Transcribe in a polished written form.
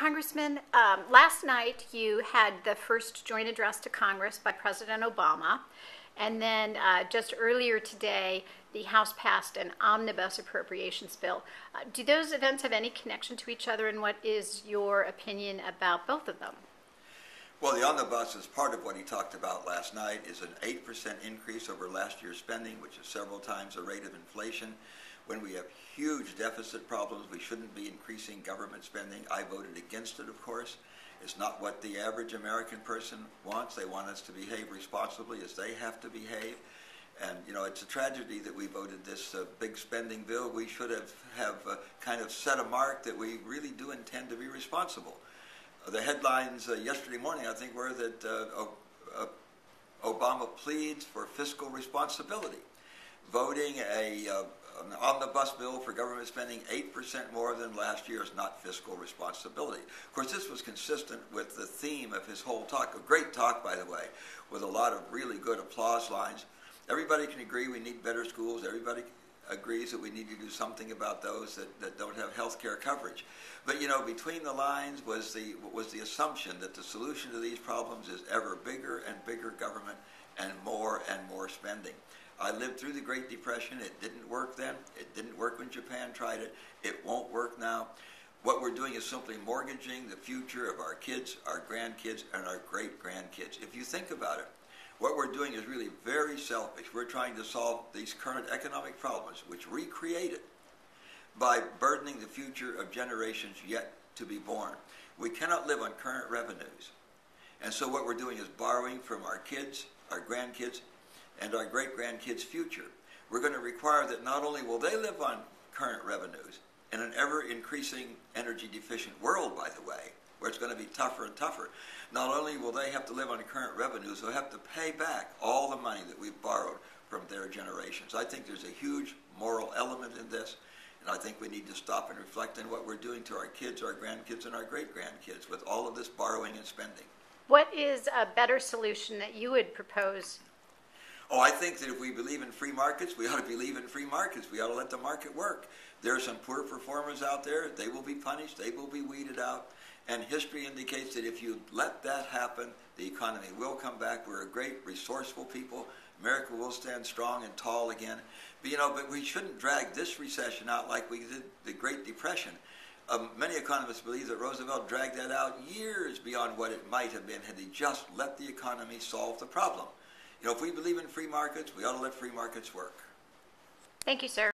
Congressman, last night you had the first joint address to Congress by President Obama, and then just earlier today the House passed an Omnibus Appropriations bill. Do those events have any connection to each other, and what is your opinion about both of them? Well, the omnibus, is part of what he talked about last night, is an 8% increase over last year's spending, which is several times the rate of inflation. When we have huge deficit problems, we shouldn't be increasing government spending. I voted against it, of course. It's not what the average American person wants. They want us to behave responsibly as they have to behave. And, you know, it's a tragedy that we voted this big spending bill. We should have kind of set a mark that we really do intend to be responsible. The headlines yesterday morning, I think, were that Obama pleads for fiscal responsibility. Voting an omnibus bill for government spending 8% more than last year is not fiscal responsibility. Of course, this was consistent with the theme of his whole talk, a great talk, by the way, with a lot of really good applause lines. Everybody can agree we need better schools. Everybody agrees that we need to do something about those that don't have health care coverage. But, you know, between the lines was the assumption that the solution to these problems is ever bigger and bigger government and more spending. I lived through the Great Depression. It didn't work then. It didn't work when Japan tried it. It won't work now. What we're doing is simply mortgaging the future of our kids, our grandkids, and our great-grandkids. If you think about it, what we're doing is really very selfish. We're trying to solve these current economic problems, which we created, by burdening the future of generations yet to be born. We cannot live on current revenues. And so what we're doing is borrowing from our kids, our grandkids, and our great-grandkids' future. We're going to require that not only will they live on current revenues in an ever-increasing energy-deficient world, by the way, where it's going to be tougher and tougher, not only will they have to live on current revenues, they'll have to pay back all the money that we've borrowed from their generations. I think there's a huge moral element in this, and I think we need to stop and reflect on what we're doing to our kids, our grandkids, and our great-grandkids with all of this borrowing and spending. What is a better solution that you would propose? Oh, I think that if we believe in free markets, we ought to believe in free markets. We ought to let the market work. There are some poor performers out there. They will be punished. They will be weeded out. And history indicates that if you let that happen, the economy will come back. We're a great, resourceful people. America will stand strong and tall again. But, you know, but we shouldn't drag this recession out like we did the Great Depression. Many economists believe that Roosevelt dragged that out years beyond what it might have been had he just let the economy solve the problem. You know, if we believe in free markets, we ought to let free markets work. Thank you, sir.